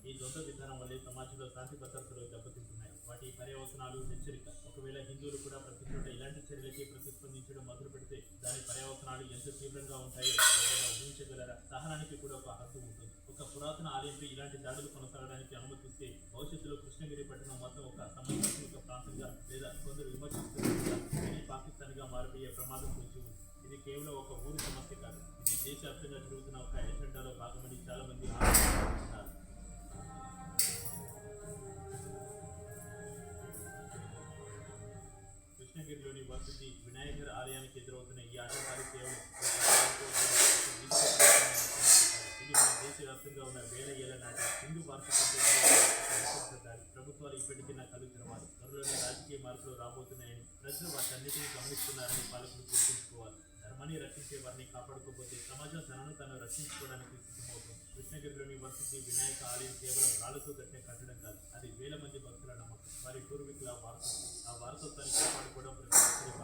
ఈ ద్వంద్వ విధానం వల్లే సమాజంలో శాంతి భద్రతలు దెబ్బతింటున్నాయి. వాటి పర్యవసనాలు హెచ్చరిక. ఒకవేళ హిందువులు కూడా ప్రతి చోట ఇలాంటి చర్యలకి ప్రతిస్పందించడం మొదలు పెడితే దాని పర్యవసనాలు ఎంత తీవ్రంగా ఉంటాయో ఎవరైనా ఊహించగలరా? సహనానికి కూడా ఒక హద్దు ఉంటుంది. ఒక పురాతన ఆలయంపై ఇలాంటి దాడులు కొనసాగడానికి అనుమతిస్తే భవిష్యత్తులో కృష్ణగిరి పట్టణం మొత్తం ఒక సమస్యాత్మక ప్రాంతంగా లేదా కొందరు విమర్శిస్తున్నట్టుగా మినీ పాకిస్తాన్గా మారిపోయే ప్రమాదం పొంచి ఉంది. ఇది కేవలం ఒక ఊరి సమస్య కాదు, ఇది దేశవ్యాప్తంగా జరుగుతున్న ఒక ఎజెండాలో భాగమని చాలా మంది ఆలోచిస్తున్నారు. కృష్ణగిరిలోని వసతి వినాయకర్ ఆలయానికి ఎదురవుతున్న ఈ ఆటంకాలు కేవలం ఇది మన దేశవ్యాప్తంగా ఉన్న వేల ఏళ్ల నాటి హిందూ వారసత్వంతో ప్రభుత్వాలు ఇప్పటికీ నా కళ్ళు తెరవాలి. త్వరలోనే రాజకీయ మార్పులు రాబోతున్నాయని ప్రజలు వాటన్నిటిని గమనిస్తున్నారని పాలకులు గుర్తుంచుకోవాలి. ధర్మాన్ని రక్షించే వారిని కాపాడుకోకపోతే సమాజం తనను తాను రక్షించుకోవడానికి సిద్ధమవుతుంది. కృష్ణగిరిలోని వసతి వినాయక ఆలయం కేవలం రాళ్లతో కట్టిన కట్టడం కాదు, అది వేల మంది భక్తుల నమ్మకం, వారి పూర్వీకుల వారసత్వం. ఆ వారసత్వాన్ని కాపాడుకోవడం ప్రతి ఒక్కరి